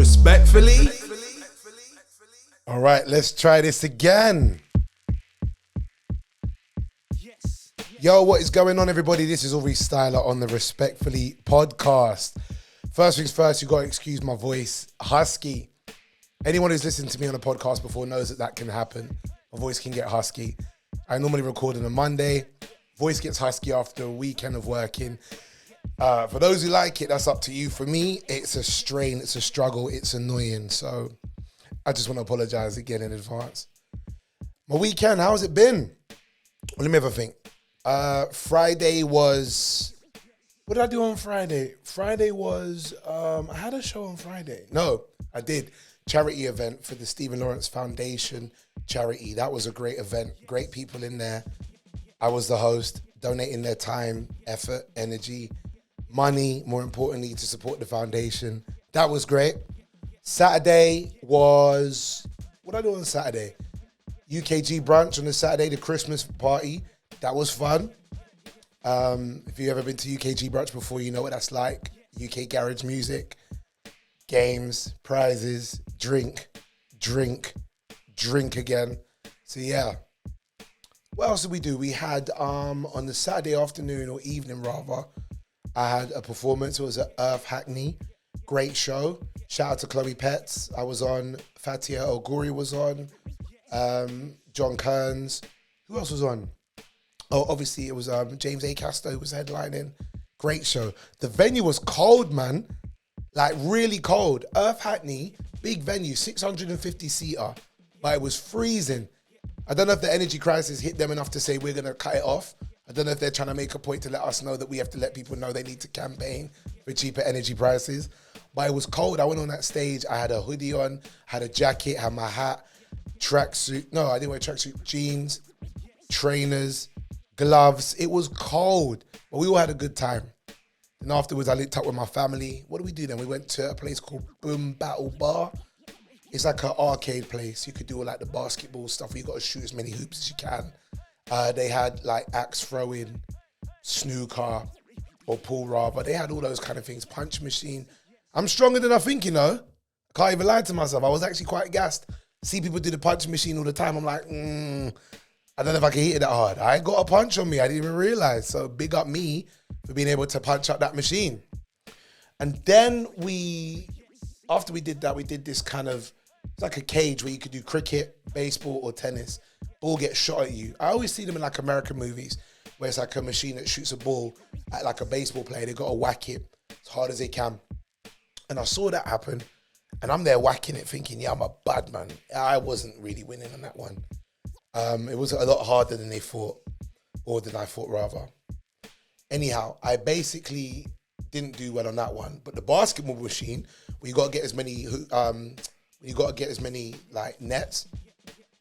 Respectfully. All right, let's try this again. Yo, what is going on, everybody? This is Aurie Styla on the Respectfully podcast. First things first, you got to excuse my voice. Husky. Anyone who's listened to me on a podcast before knows that can happen. My voice can get husky. I normally record on a Monday. Voice gets husky after a weekend of working. For those who like it, that's up to you. For me, it's a strain, it's a struggle, it's annoying. So I just want to apologize again in advance. My weekend, how's it been? Well, let me have a think. Friday was... What did I do on Friday? Friday was... I had a show on Friday. No, I did. Charity event for the Stephen Lawrence Foundation charity. That was a great event. Great people in there. I was the host, donating their time, effort, energy, money, more importantly, to support the foundation. That was great. Saturday was... What did I do on Saturday? UKG brunch on the Saturday, the Christmas party. That was fun. If you've ever been to UKG brunch before, you know what that's like. UK garage music, games, prizes, drink again. So yeah. What else did we do? We had, on the Saturday afternoon or evening rather, I had a performance. It was at Earth Hackney. Great show. Shout out to Chloe Petts. I was on. Fatia Oguri was on. John Kearns. Who else was on? Oh, obviously it was James A. Casto who was headlining. Great show. The venue was cold, man. Like really cold. Earth Hackney, big venue, 650 seater. But it was freezing. I don't know if the energy crisis hit them enough to say we're going to cut it off. I don't know if they're trying to make a point to let us know that we have to let people know they need to campaign for cheaper energy prices. But it was cold. I went on that stage. I had a hoodie on, had a jacket, had my hat, tracksuit. No, I didn't wear tracksuit. Jeans, trainers, gloves. It was cold, but we all had a good time. And afterwards, I linked up with my family. What did we do then? We went to a place called Boom Battle Bar. It's like an arcade place. You could do all like the basketball stuff where you got to shoot as many hoops as you can. They had like axe throwing, snooker, or pool rather. They had all those kind of things. Punch machine. I'm stronger than I think, you know. I can't even lie to myself. I was actually quite gassed. See people do the punch machine all the time. I'm like, I don't know if I can hit it that hard. I ain't got a punch on me. I didn't even realize. So big up me for being able to punch up that machine. And then after we did that, we did this kind of, it's like a cage where you could do cricket, baseball, or tennis. Ball gets shot at you. I always see them in like American movies where it's like a machine that shoots a ball at like a baseball player. They got to whack it as hard as they can. And I saw that happen. And I'm there whacking it thinking, yeah, I'm a bad man. I wasn't really winning on that one. It was a lot harder than they thought, or than I thought rather. Anyhow, I basically didn't do well on that one. But the basketball machine, where you got to get as many like nets,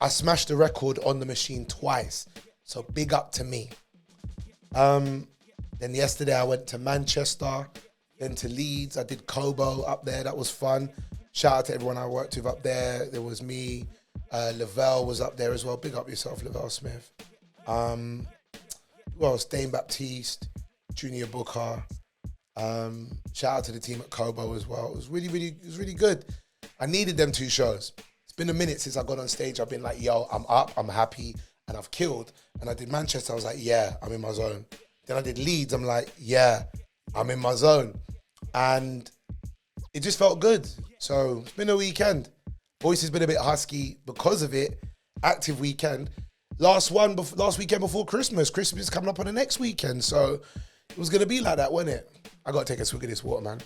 I smashed the record on the machine twice. So big up to me. Then yesterday I went to Manchester, then to Leeds. I did Kobo up there. That was fun. Shout out to everyone I worked with up there. There was me. Lavelle was up there as well. Big up yourself, Lavelle Smith. Who else? Dane Baptiste, Junior Booker. Shout out to the team at Kobo as well. It was really good. I needed them two shows. It's been a minute since I got on stage. I've been like, yo, I'm up, I'm happy, and I've killed. And I did Manchester. I was like, yeah, I'm in my zone. Then I did Leeds. I'm like, yeah, I'm in my zone. And it just felt good. So it's been a weekend. Voice has been a bit husky because of it. Active weekend. Last weekend before Christmas. Christmas is coming up on the next weekend. So it was going to be like that, wasn't it? I got to take a swig of this water, man.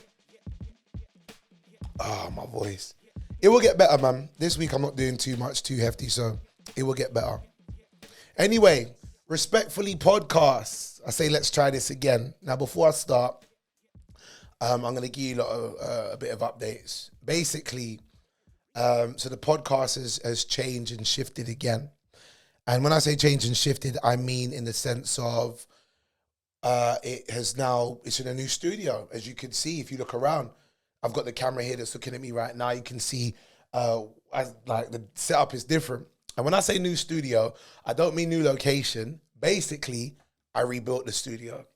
My voice. It will get better, man. This week I'm not doing too hefty, so it will get better. Anyway, Respectfully podcasts. I say let's try this again. Now, before I start, I'm going to give you a bit of updates. Basically, so the podcast has changed and shifted again. And when I say changed and shifted, I mean in the sense of it's in a new studio. As you can see, if you look around, I've got the camera here that's looking at me right now. You can see the setup is different. And when I say new studio, I don't mean new location. Basically, I rebuilt the studio.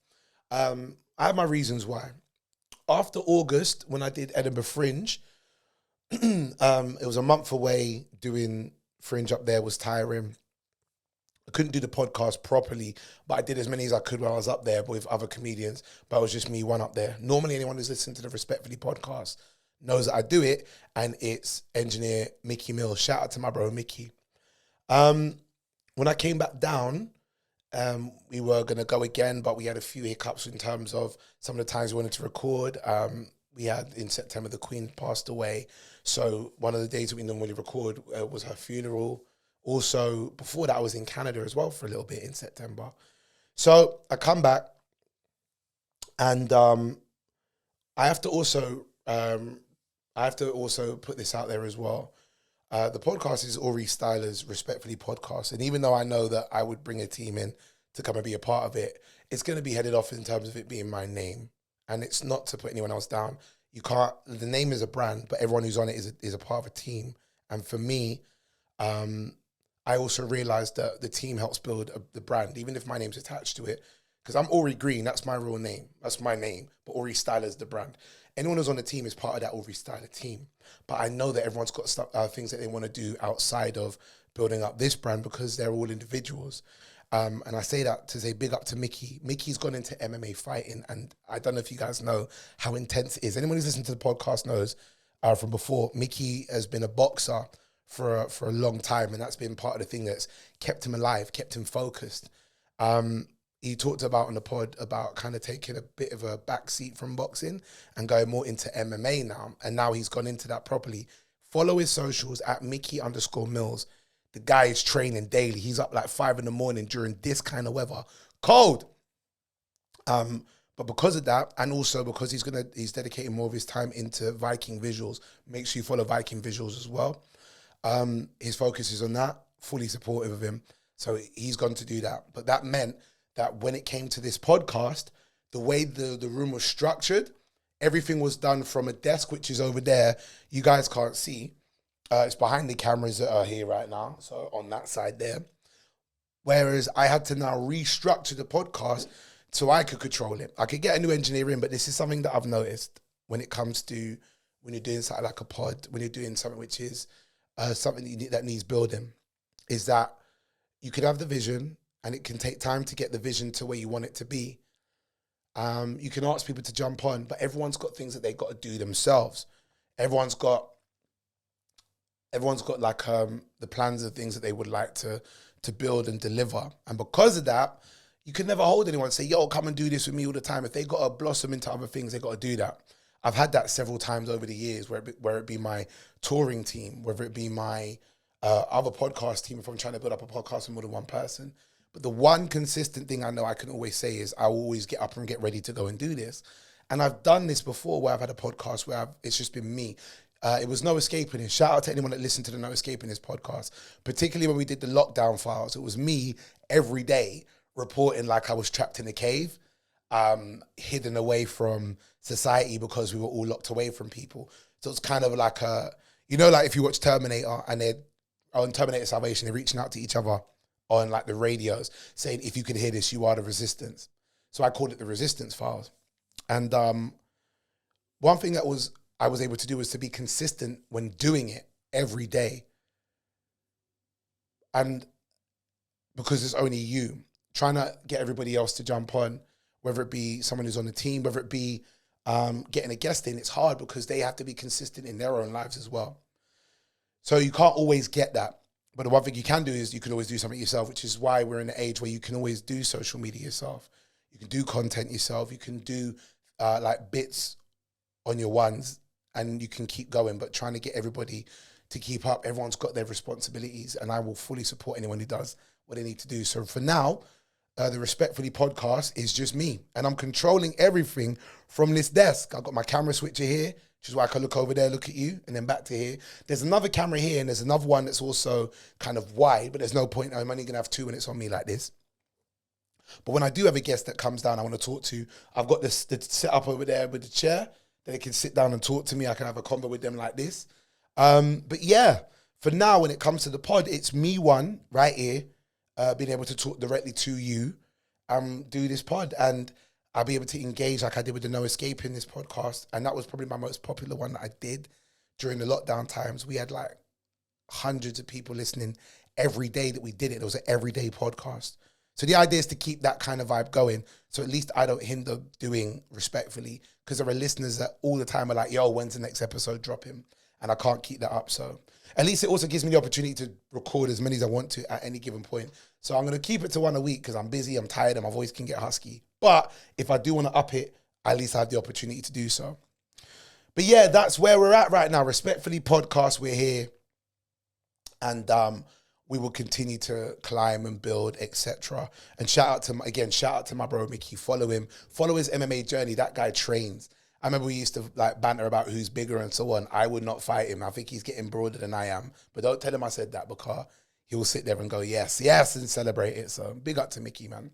I have my reasons why. After August, when I did Edinburgh Fringe, It was a month away. Doing Fringe up there was tiring. I couldn't do the podcast properly, but I did as many as I could when I was up there with other comedians. But it was just me one up there. Normally, anyone who's listened to the Respectfully podcast knows that I do it, and it's engineer Mickey Mills. Shout out to my bro Mickey. When I came back down, we were gonna go again, but we had a few hiccups in terms of some of the times we wanted to record. We had in September the Queen passed away, so one of the days that we normally record was her funeral. Also, before that, I was in Canada as well for a little bit in September. So I come back, and I have to also put this out there as well. The podcast is Aurie Styla's Respectfully podcast, and even though I know that I would bring a team in to come and be a part of it, it's going to be headed off in terms of it being my name, and it's not to put anyone else down. You can't. The name is a brand, but everyone who's on it is a part of a team. And for me, I also realized that the team helps build the brand, even if my name's attached to it. Because I'm Aurie Green, that's my real name. That's my name. But Aurie Styla is the brand. Anyone who's on the team is part of that Aurie Styla team. But I know that everyone's got things that they want to do outside of building up this brand because they're all individuals. And I say that to say big up to Mickey. Mickey's gone into MMA fighting, and I don't know if you guys know how intense it is. Anyone who's listened to the podcast knows from before, Mickey has been a boxer for a long time, and that's been part of the thing that's kept him alive, kept him focused. He talked about on the pod about kind of taking a bit of a backseat from boxing and going more into MMA now, and now he's gone into that properly. Follow his socials at Mickey_Mills. The guy is training daily. He's up like 5 a.m. during this kind of weather. Cold. But because of that, and also because he's dedicating more of his time into Viking visuals, make sure you follow Viking visuals as well. His focus is on that, fully supportive of him. So he's gone to do that. But that meant that when it came to this podcast, the way the room was structured, everything was done from a desk, which is over there. You guys can't see. It's behind the cameras that are here right now. So on that side there. Whereas I had to now restructure the podcast so I could control it. I could get a new engineer in, but this is something that I've noticed when it comes to when you're doing something like a pod, when you're doing something which is something that needs building, is that you could have the vision and it can take time to get the vision to where you want it to be. You can ask people to jump on, but everyone's got things that they've got to do themselves. Everyone's got like the plans of things that they would like to build and deliver. And because of that, you can never hold anyone and say, yo, come and do this with me all the time. If they got to blossom into other things, they got to do that. I've had that several times over the years, where it be my touring team, whether it be my other podcast team, if I'm trying to build up a podcast with more than one person. But the one consistent thing I know I can always say is I will always get up and get ready to go and do this. And I've done this before where I've had a podcast where it's just been me. It was No Escaping This. Shout out to anyone that listened to the No Escaping This podcast, particularly when we did the lockdown files. It was me every day reporting like I was trapped in a cave, hidden away from society because we were all locked away from people. So it's kind of like like if you watch Terminator and they're on Terminator Salvation, they're reaching out to each other on like the radios saying, if you can hear this, you are the resistance. So I called it the Resistance Files. And one thing that I was able to do was to be consistent when doing it every day. And because it's only you, trying to get everybody else to jump on, whether it be someone who's on the team, whether it be getting a guest in, it's hard because they have to be consistent in their own lives as well. So you can't always get that. But the one thing you can do is you can always do something yourself, which is why we're in an age where you can always do social media yourself. You can do content yourself. You can do like bits on your ones and you can keep going, but trying to get everybody to keep up. Everyone's got their responsibilities and I will fully support anyone who does what they need to do. So for now, the Respectfully podcast is just me and I'm controlling everything from this desk. I've got my camera switcher here, which is why I can look over there, look at you, and then back to here. There's another camera here and there's another one that's also kind of wide, but there's no point. I'm only going to have two when it's on me like this. But when I do have a guest that comes down I want to talk to, I've got this set up over there with the chair that they can sit down and talk to me. I can have a convo with them like this. But yeah, for now, when it comes to the pod, it's me one right here, being able to talk directly to you, do this pod. And I'll be able to engage like I did with the No Escaping This podcast. And that was probably my most popular one that I did during the lockdown times, we had like hundreds of people listening every day that we did it. It was an everyday podcast. So the idea is to keep that kind of vibe going. So at least I don't hinder doing respectfully, because there are listeners that all the time are like, yo, when's the next episode dropping? And I can't keep that up. So at least it also gives me the opportunity to record as many as I want to at any given point. So I'm going to keep it to one a week because I'm busy, I'm tired, and my voice can get husky. But if I do want to up it, at least I have the opportunity to do so. But yeah, that's where we're at right now. Respectfully podcast, we're here. And we will continue to climb and build, etc. And shout out to my bro Mickey. Follow him. Follow his MMA journey. That guy trains. I remember we used to like banter about who's bigger and so on. I would not fight him. I think he's getting broader than I am. But don't tell him I said that, because he will sit there and go, yes, yes, and celebrate it. So big up to Mickey, man.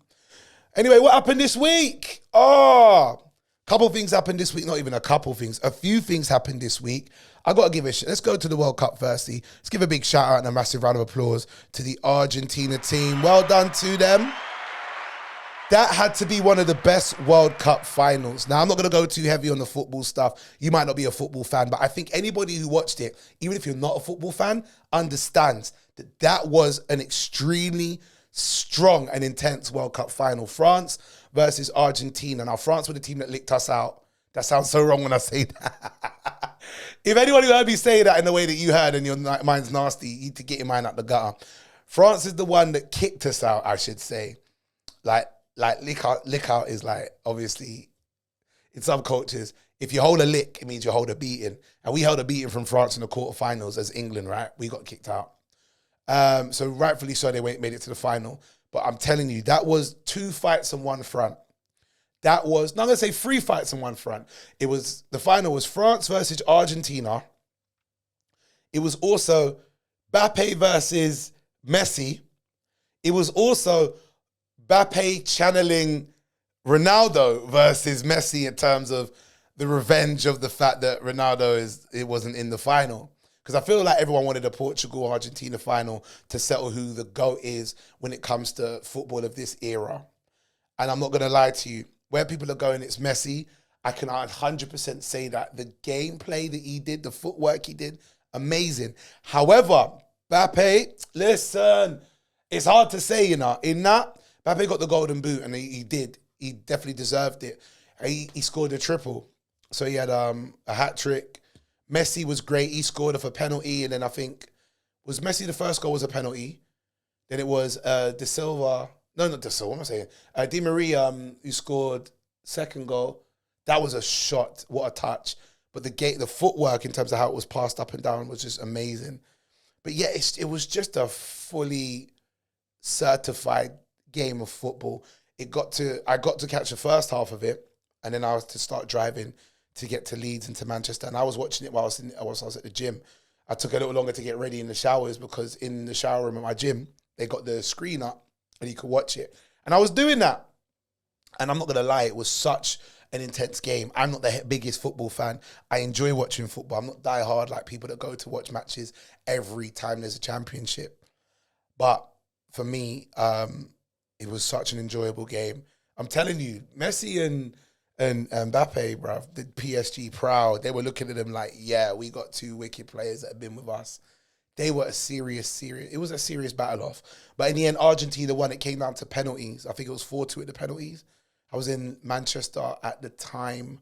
Anyway, what happened this week? Couple things happened this week. Not even a couple things. A few things happened this week. I got to give let's go to the World Cup firstly. Let's give a big shout out and a massive round of applause to the Argentina team. Well done to them. That had to be one of the best World Cup finals. Now, I'm not going to go too heavy on the football stuff. You might not be a football fan, but I think anybody who watched it, even if you're not a football fan, understands that that was an extremely strong and intense World Cup final. France versus Argentina. Now, France were the team that licked us out. That sounds so wrong when I say that. If anyone who heard me say that in the way that you heard and your mind's nasty, you need to get your mind out the gutter. France is the one that kicked us out, I should say. Like lick out is like, obviously, in some cultures, if you hold a lick, it means you hold a beating. And we held a beating from France in the quarterfinals as England, right? We got kicked out. So rightfully so, they made it to the final. But I'm telling you, that was 2 fights on one front. That was, not going to say 3 fights on one front. The final was France versus Argentina. It was also Mbappe versus Messi. It was also Mbappe channeling Ronaldo versus Messi in terms of the revenge of the fact that Ronaldo wasn't in the final. Because I feel like everyone wanted a Portugal-Argentina final to settle who the GOAT is when it comes to football of this era. And I'm not going to lie to you. Where people are going, it's Messi. I can 100% say that. The gameplay that he did, the footwork he did, amazing. However, Mbappe, listen, it's hard to say, you know. In that, Mbappe got the golden boot, and he did. He definitely deserved it. He scored a triple. So he had a hat trick. Messi was great. He scored off a penalty, and then I think, was Messi the first goal was a penalty? Then it was De Silva. No, not De Silva, what am I saying? Di Maria, who scored second goal. That was a shot. What a touch. But the footwork in terms of how it was passed up and down was just amazing. But yeah, it was just a fully certified game of football. I got to catch the first half of it, and then I was to start driving to get to Leeds and to Manchester. And I was watching it while I was at the gym. I took a little longer to get ready in the showers because in the shower room at my gym, they got the screen up and you could watch it. And I was doing that. And I'm not going to lie, it was such an intense game. I'm not the biggest football fan. I enjoy watching football. I'm not die hard like people that go to watch matches every time there's a championship. But for me, it was such an enjoyable game. I'm telling you, Messi and Mbappe, bruv, the PSG proud. They were looking at them like, yeah, we got 2 wicked players that have been with us. They were it was a serious battle off. But in the end, Argentina won. It came down to penalties. I think it was 4-2 at the penalties. I was in Manchester at the time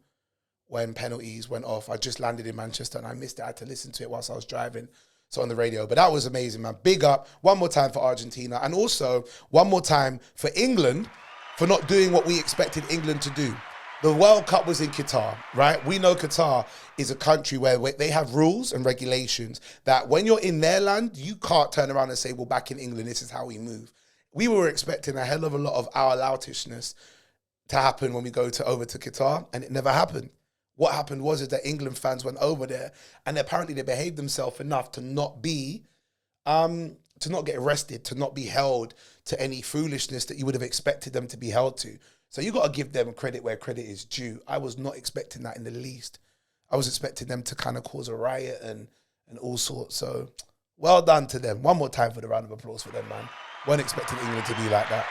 when penalties went off. I just landed in Manchester and I missed it. I had to listen to it whilst I was driving. So on the radio. But that was amazing, man. Big up. One more time for Argentina. And also, one more time for England for not doing what we expected England to do. The World Cup was in Qatar, right? We know Qatar is a country where they have rules and regulations that when you're in their land, you can't turn around and say, well, back in England, this is how we move. We were expecting a hell of a lot of our loutishness to happen when we go over to Qatar, and it never happened. What happened was that England fans went over there, and apparently they behaved themselves enough to not get arrested, to not be held to any foolishness that you would have expected them to be held to. So you got to give them credit where credit is due. I was not expecting that in the least. I was expecting them to kind of cause a riot and all sorts. So well done to them. One more time for the round of applause for them, man. Weren't expecting England to be like that.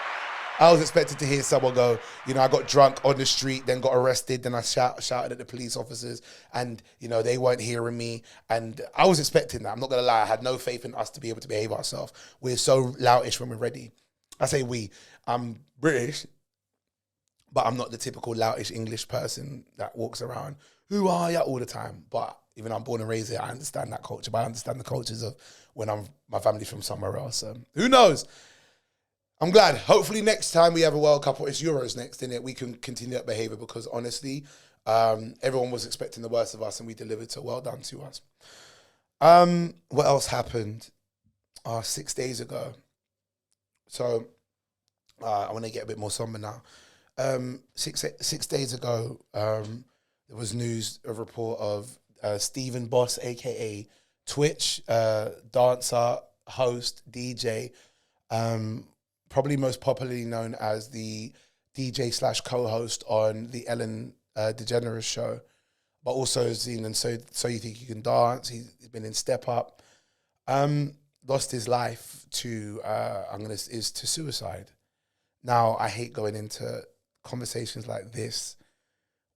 I was expected to hear someone go, you know, I got drunk on the street, then got arrested, then I shouted at the police officers, and you know they weren't hearing me, and I was expecting that. I'm not gonna lie, I had no faith in us to be able to behave ourselves. We're so loutish when we're ready. I say we. I'm British, but I'm not the typical loutish English person that walks around, who are you all the time. But even though I'm born and raised here, I understand that culture, but I understand the cultures of when my family's from somewhere else. Who knows? I'm glad. Hopefully next time we have a World Cup, or it's Euros next, in it, we can continue that behaviour, because honestly, everyone was expecting the worst of us and we delivered, so well done to us. What else happened? 6 days ago. So I want to get a bit more somber now. 6 days ago, there was news, a report of Stephen Boss, aka Twitch, dancer, host, DJ, probably most popularly known as the DJ slash co-host on the Ellen DeGeneres show, but also seen in So You Think You Can Dance. He's been in Step Up. Lost his life to to suicide. Now, I hate going into conversations like this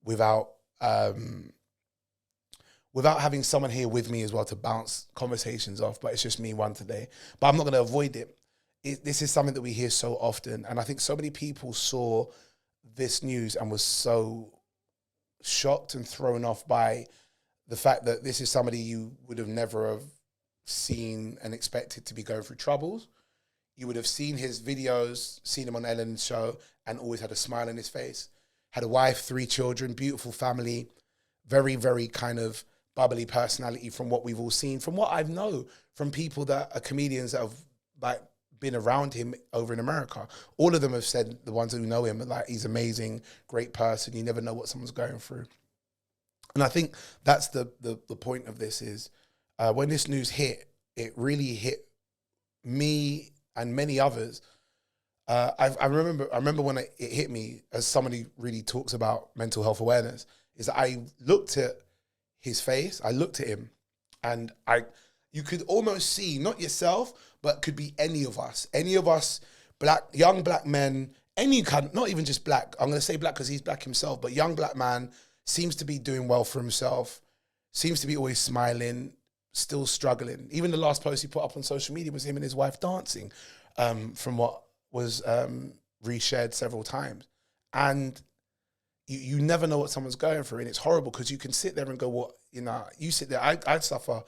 without having someone here with me as well to bounce conversations off, but it's just me one today. But I'm not going to avoid it. This is something that we hear so often, and I think so many people saw this news and was so shocked and thrown off by the fact that this is somebody you would have never have seen and expected to be going through troubles. You would have seen his videos, seen him on Ellen's show, and always had a smile on his face. Had a wife, 3 children, beautiful family, very, very kind of bubbly personality from what we've all seen, from what I know from people that are comedians that have like been around him over in America. All of them have said, the ones who know him, like he's amazing, great person. You never know what someone's going through. And I think that's the point of this is when this news hit, it really hit me and many others. I remember when it hit me, as somebody really talks about mental health awareness, is that I looked at his face, I looked at him, and you could almost see, not yourself, but could be any of us, young black men, any kind, not even just black. I'm going to say black because he's black himself, but young black man seems to be doing well for himself, seems to be always smiling, still struggling. Even the last post he put up on social media was him and his wife dancing, from what was reshared several times. And you never know what someone's going through, and it's horrible because you can sit there and go, "What you sit there." I suffer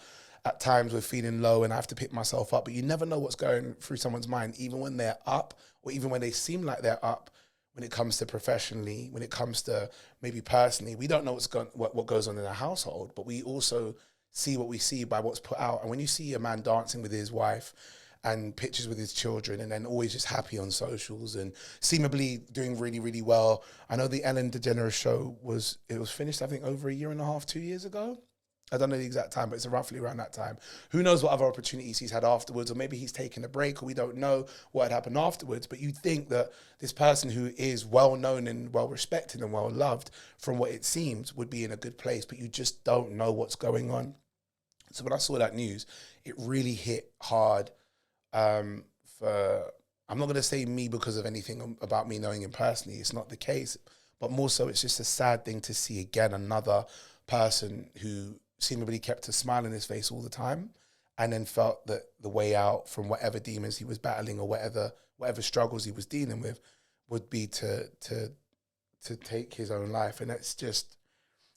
at times with feeling low, and I have to pick myself up. But you never know what's going through someone's mind, even when they're up, or even when they seem like they're up. When it comes to professionally, when it comes to maybe personally, we don't know what goes on in a household, but we also see what we see by what's put out. And when you see a man dancing with his wife and pictures with his children, and then always just happy on socials and seemingly doing really, really well. I know the Ellen DeGeneres show was finished, I think, over 1.5 2 years ago. I don't know the exact time, but it's roughly around that time. Who knows what other opportunities he's had afterwards, or maybe he's taken a break, or we don't know what had happened afterwards. But you'd think that this person who is well known and well respected and well loved, from what it seems, would be in a good place, but you just don't know what's going on. So when I saw that news, it really hit hard. I'm not going to say me because of anything about me knowing him personally. It's not the case, but more so it's just a sad thing to see again another person who seemingly kept a smile on his face all the time, and then felt that the way out from whatever demons he was battling or whatever struggles he was dealing with would be to take his own life. And it's just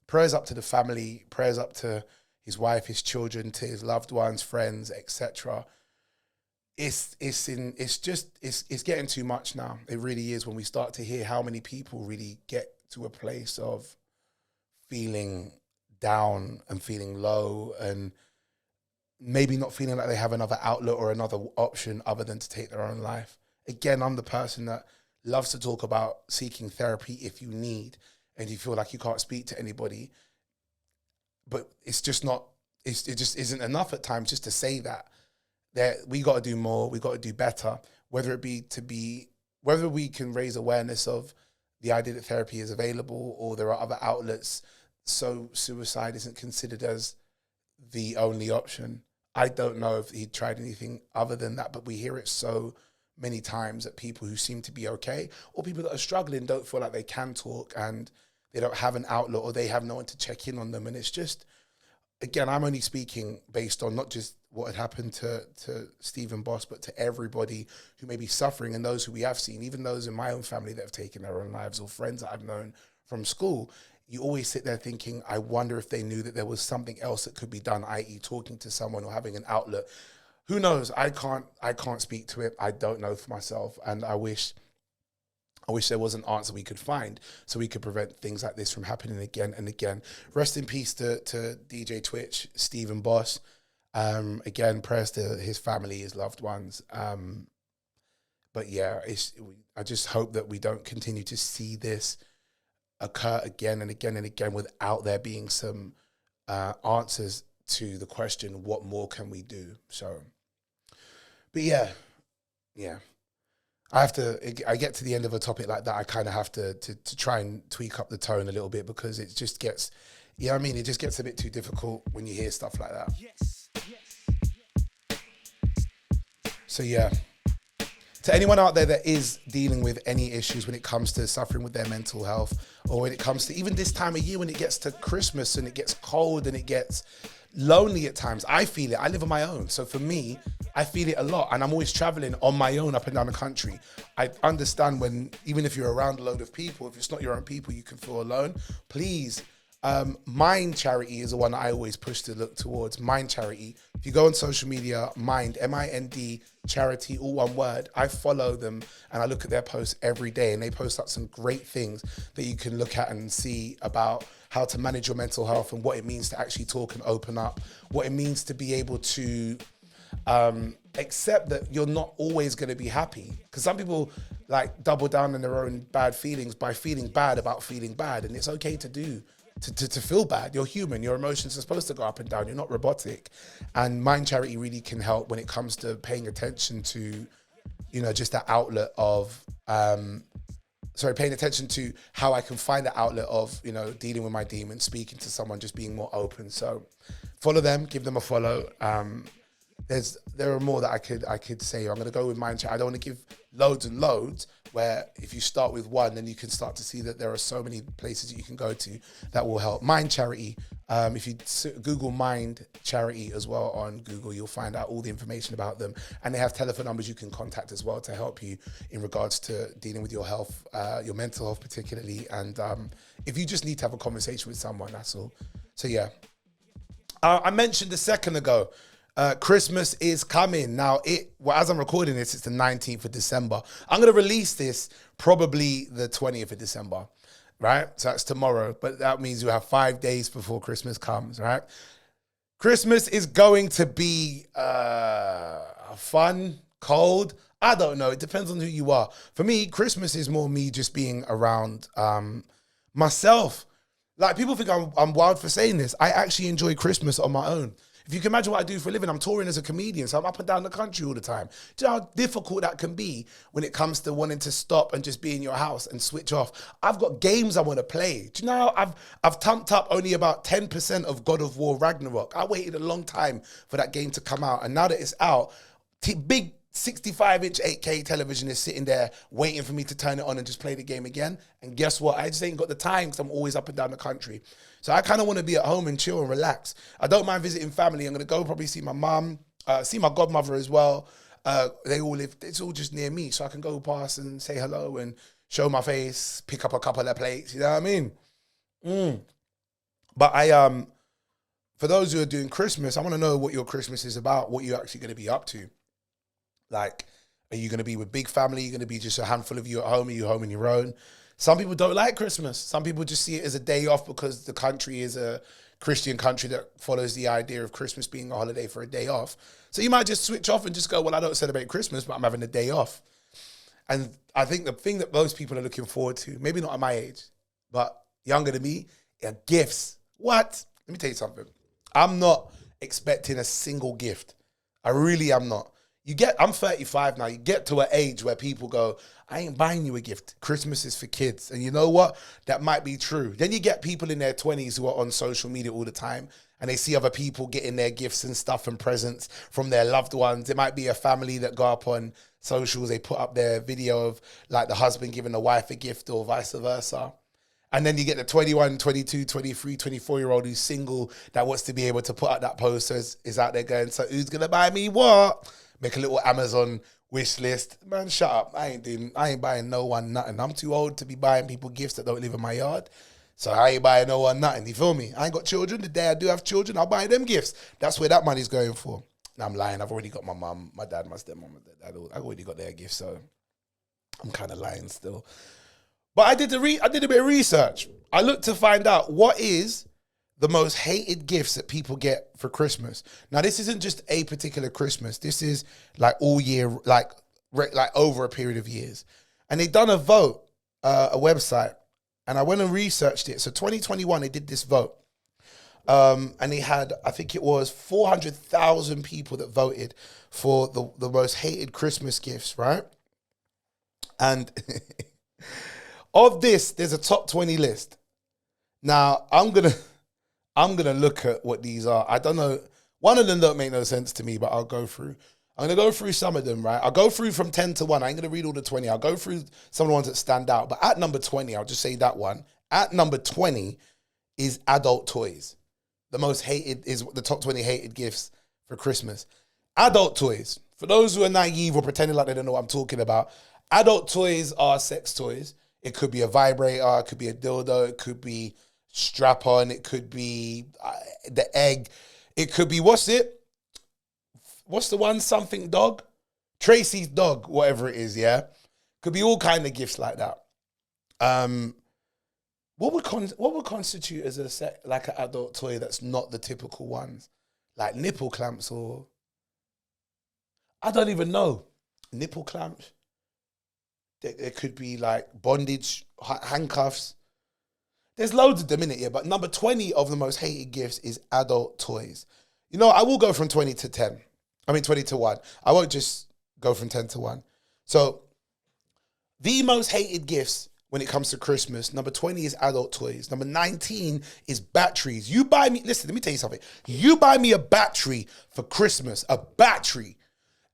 prayers up to the family, prayers up to his wife, his children, to his loved ones, friends, etc. It's getting too much now. It really is, when we start to hear how many people really get to a place of feeling down and feeling low, and maybe not feeling like they have another outlet or another option other than to take their own life. Again, I'm the person that loves to talk about seeking therapy if you need, and you feel like you can't speak to anybody. But it's just not, it just isn't enough at times just to say that we got to do more, we got to do better, whether we can raise awareness of the idea that therapy is available, or there are other outlets, so suicide isn't considered as the only option. I don't know if he tried anything other than that, but we hear it so many times at people who seem to be okay, or people that are struggling don't feel like they can talk and they don't have an outlet, or they have no one to check in on them. And it's just, again, I'm only speaking based on not just what had happened to Stephen Boss, but to everybody who may be suffering, and those who we have seen, even those in my own family that have taken their own lives, or friends that I've known from school. You always sit there thinking, I wonder if they knew that there was something else that could be done, i.e. talking to someone or having an outlet. Who knows? I can't speak to it. I don't know for myself. And I wish there was an answer we could find so we could prevent things like this from happening again and again. Rest in peace to DJ Twitch, Stephen Boss. Again, prayers to his family, his loved ones. But yeah, I just hope that we don't continue to see this occur again and again and again without there being some answers to the question, what more can we do? So, but yeah. I get to the end of a topic like that, I kind of have to try and tweak up the tone a little bit, because it just gets, it just gets a bit too difficult when you hear stuff like that. So yeah, to anyone out there that is dealing with any issues when it comes to suffering with their mental health, or when it comes to even this time of year when it gets to Christmas and it gets cold and it gets lonely at times, I feel it. I live on my own. So for me, I feel it a lot, and I'm always traveling on my own up and down the country. I understand when, even if you're around a load of people, if it's not your own people, you can feel alone. Please, Mind Charity is the one that I always push to look towards. Mind Charity. If you go on social media, Mind, M-I-N-D, Charity, all one word. I follow them and I look at their posts every day, and they post up some great things that you can look at and see about how to manage your mental health and what it means to actually talk and open up, what it means to be able to accept that you're not always going to be happy. Because some people like double down on their own bad feelings by feeling bad about feeling bad, and it's okay to feel bad. You're human. Your emotions are supposed to go up and down. You're not robotic. And Mind Charity really can help when it comes to paying attention to, just that outlet of, paying attention to how I can find the outlet of, dealing with my demons, speaking to someone, just being more open. So follow them, give them a follow. There are more that I could say. I'm going to go with Mind Charity. I don't want to give loads and loads, where if you start with one, then you can start to see that there are so many places that you can go to that will help. Mind Charity. If you Google Mind Charity as well on Google, you'll find out all the information about them. And they have telephone numbers you can contact as well to help you in regards to dealing with your health, your mental health particularly. And if you just need to have a conversation with someone, that's all. So yeah. I mentioned a second ago, Christmas is coming. Now, as I'm recording this, it's the 19th of December. I'm going to release this probably the 20th of December, right? So that's tomorrow, but that means you have 5 days before Christmas comes, right? Christmas is going to be fun, cold. I don't know. It depends on who you are. For me, Christmas is more me just being around myself. Like, people think I'm wild for saying this. I actually enjoy Christmas on my own. If you can imagine what I do for a living, I'm touring as a comedian, so I'm up and down the country all the time. Do you know how difficult that can be when it comes to wanting to stop and just be in your house and switch off? I've got games I want to play. Do you know how I've tumped up only about 10% of God of War Ragnarok? I waited a long time for that game to come out, and now that it's out, big 65-inch 8K television is sitting there waiting for me to turn it on and just play the game again. And guess what? I just ain't got the time because I'm always up and down the country. So I kind of want to be at home and chill and relax. I don't mind visiting family. I'm going to go probably see my mum, see my godmother as well. They all live, it's all just near me. So I can go past and say hello and show my face, pick up a couple of plates. You know what I mean? But for those who are doing Christmas, I want to know what your Christmas is about, what you're actually going to be up to. Like, are you going to be with big family? Are you going to be just a handful of you at home? Are you home on your own? Some people don't like Christmas. Some people just see it as a day off because the country is a Christian country that follows the idea of Christmas being a holiday for a day off. So you might just switch off and just go, well, I don't celebrate Christmas, but I'm having a day off. And I think the thing that most people are looking forward to, maybe not at my age, but younger than me, are gifts. What? Let me tell you something. I'm not expecting a single gift. I really am not. I'm 35 now. You get to an age where people go, I ain't buying you a gift. Christmas is for kids. And you know what? That might be true. Then you get people in their 20s who are on social media all the time and they see other people getting their gifts and stuff and presents from their loved ones. It might be a family that go up on socials, they put up their video of like the husband giving the wife a gift or vice versa. And then you get the 21, 22, 23, 24-year-old who's single that wants to be able to put up that post, so is out there going, so who's going to buy me what? Make a little Amazon wish list. Man, shut up. I ain't buying no one nothing. I'm too old to be buying people gifts that don't live in my yard. So I ain't buying no one nothing. You feel me? I ain't got children. The day I do have children, I'll buy them gifts. That's where that money's going for. Now I'm lying. I've already got my mum, my dad, my stepmom, my dad. I already got their gifts, so I'm kind of lying still. But I did a bit of research. I looked to find out what is the most hated gifts that people get for Christmas. Now, this isn't just a particular Christmas. This is like all year, like over a period of years. And they done a vote, a website, and I went and researched it. So 2021, they did this vote. And they had, I think it was 400,000 people that voted for the most hated Christmas gifts, right? And of this, there's a top 20 list. Now, I'm gonna look at what these are. I don't know. One of them don't make no sense to me, but I'll go through. I'm gonna go through some of them, right? I'll go through from 10 to 1. I ain't gonna read all the 20. I'll go through some of the ones that stand out. But at number 20, I'll just say that one. At number 20 is adult toys. The most hated is the top 20 hated gifts for Christmas. Adult toys. For those who are naive or pretending like they don't know what I'm talking about, adult toys are sex toys. It could be a vibrator, it could be a dildo, it could be strap-on, it could be the egg, it could be, what's the one, something dog? Tracy's dog, whatever it is, yeah? Could be all kind of gifts like that. What would constitute as like an adult toy that's not the typical ones? Like nipple clamps or... I don't even know. Nipple clamps? There could be like bondage, handcuffs. There's loads of them in it, yeah. But number 20 of the most hated gifts is adult toys. You know, I will go from 20 to 10. 20 to 1. I won't just go from 10 to 1. So the most hated gifts when it comes to Christmas, number 20 is adult toys. Number 19 is batteries. You buy me, listen, let me tell you something. You buy me a battery for Christmas, a battery.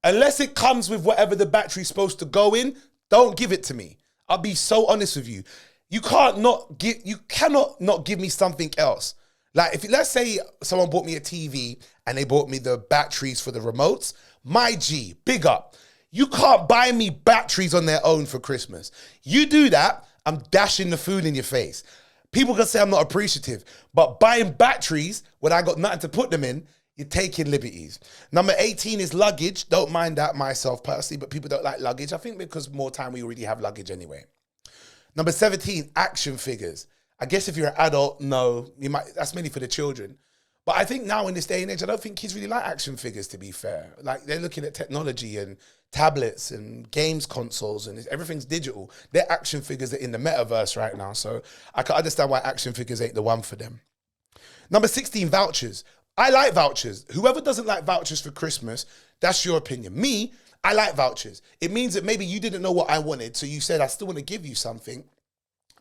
Unless it comes with whatever the battery's supposed to go in, don't give it to me. I'll be so honest with you. You cannot not give me something else. Like if let's say someone bought me a TV and they bought me the batteries for the remotes, my G, big up. You can't buy me batteries on their own for Christmas. You do that, I'm dashing the food in your face. People can say I'm not appreciative, but buying batteries when I got nothing to put them in, you're taking liberties. Number 18 is luggage. Don't mind that myself personally, but people don't like luggage. I think because more time we already have luggage anyway. Number 17, action figures. I guess if you're an adult, no, that's mainly for the children. But I think now in this day and age, I don't think kids really like action figures, to be fair. Like they're looking at technology and tablets and games consoles and everything's digital. Their action figures are in the metaverse right now. So I can understand why action figures ain't the one for them. Number 16, vouchers. I like vouchers. Whoever doesn't like vouchers for Christmas, that's your opinion. Me, I like vouchers. It means that maybe you didn't know what I wanted, so you said, I still want to give you something.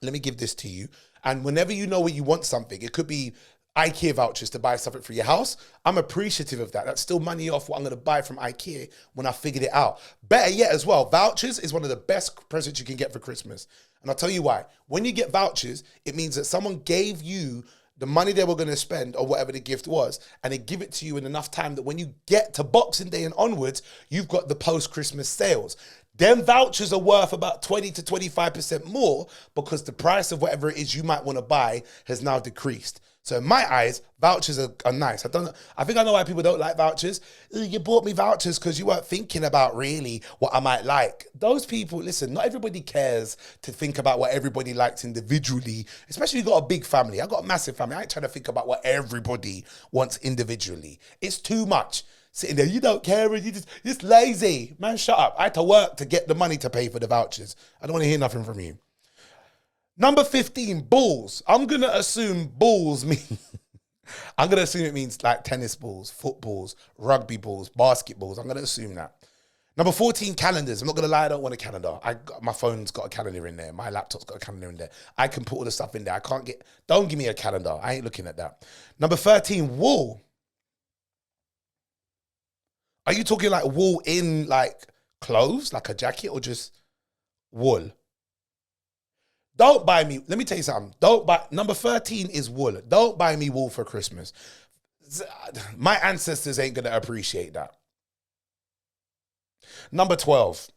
Let me give this to you. And whenever you know where you want something, it could be IKEA vouchers to buy something for your house. I'm appreciative of that. That's still money off what I'm going to buy from IKEA when I figured it out. Better yet as well, vouchers is one of the best presents you can get for Christmas. And I'll tell you why. When you get vouchers, it means that someone gave you the money they were going to spend or whatever the gift was, and they give it to you in enough time that when you get to Boxing Day and onwards, you've got the post-Christmas sales. Them vouchers are worth about 20 to 25% more because the price of whatever it is you might want to buy has now decreased. So in my eyes, vouchers are nice. I think I know why people don't like vouchers. You bought me vouchers because you weren't thinking about really what I might like. Those people, listen, not everybody cares to think about what everybody likes individually, especially if you've got a big family. I've got a massive family. I ain't trying to think about what everybody wants individually. It's too much. Sitting there, you don't care, you just lazy. Man, shut up. I had to work to get the money to pay for the vouchers. I don't want to hear nothing from you. Number 15, balls. I'm going to assume balls mean... I'm going to assume it means like tennis balls, footballs, rugby balls, basketballs. I'm going to assume that. Number 14, calendars. I'm not gonna lie, I don't want a calendar. My phone's got a calendar in there. My laptop's got a calendar in there. I can put all the stuff in there. Don't give me a calendar. I ain't looking at that. Number 13, wool. Are you talking like wool in like clothes, like a jacket, or just wool? Don't buy me, let me tell you something. Number 13 is wool. Don't buy me wool for Christmas. My ancestors ain't gonna appreciate that. Number 12,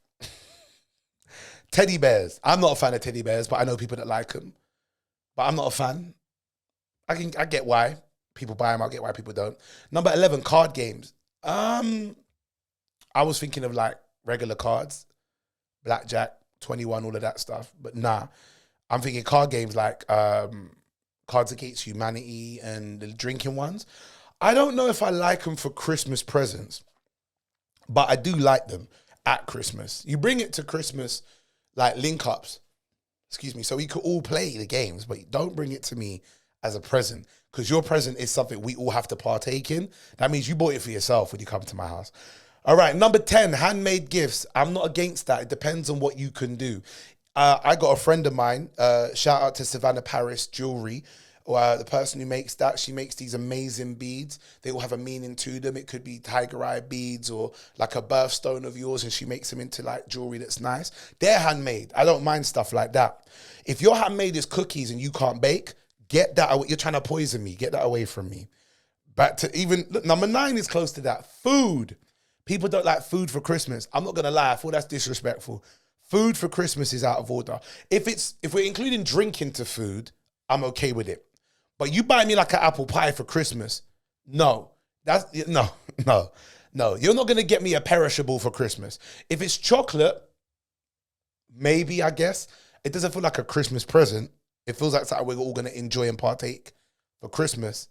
teddy bears. I'm not a fan of teddy bears, but I know people that like them. But I'm not a fan. I get why people buy them. I get why people don't. Number 11, card games. I was thinking of like regular cards, blackjack, 21, all of that stuff. But nah, I'm thinking card games like Cards Against Humanity and the drinking ones. I don't know if I like them for Christmas presents, but I do like them at Christmas. You bring it to Christmas, like link-ups, excuse me, so we could all play the games, but don't bring it to me as a present, because your present is something we all have to partake in. That means you bought it for yourself when you come to my house. All right, number 10, handmade gifts. I'm not against that. It depends on what you can do. I got a friend of mine, shout out to Savannah Paris Jewelry, the person who makes that. She makes these amazing beads. They all have a meaning to them. It could be tiger eye beads or like a birthstone of yours, and she makes them into like jewelry that's nice. They're handmade. I don't mind stuff like that. If your handmade is cookies and you can't bake, get that away. You're trying to poison me. Get that away from me. Back to look, number 9 is close to that. Food. People don't like food for Christmas. I'm not gonna lie, I feel that's disrespectful. Food for Christmas is out of order. If we're including drinking to food, I'm okay with it. But you buy me like an apple pie for Christmas, no. No. You're not gonna get me a perishable for Christmas. If it's chocolate, maybe, I guess. It doesn't feel like a Christmas present. It feels like something we're all gonna enjoy and partake for Christmas.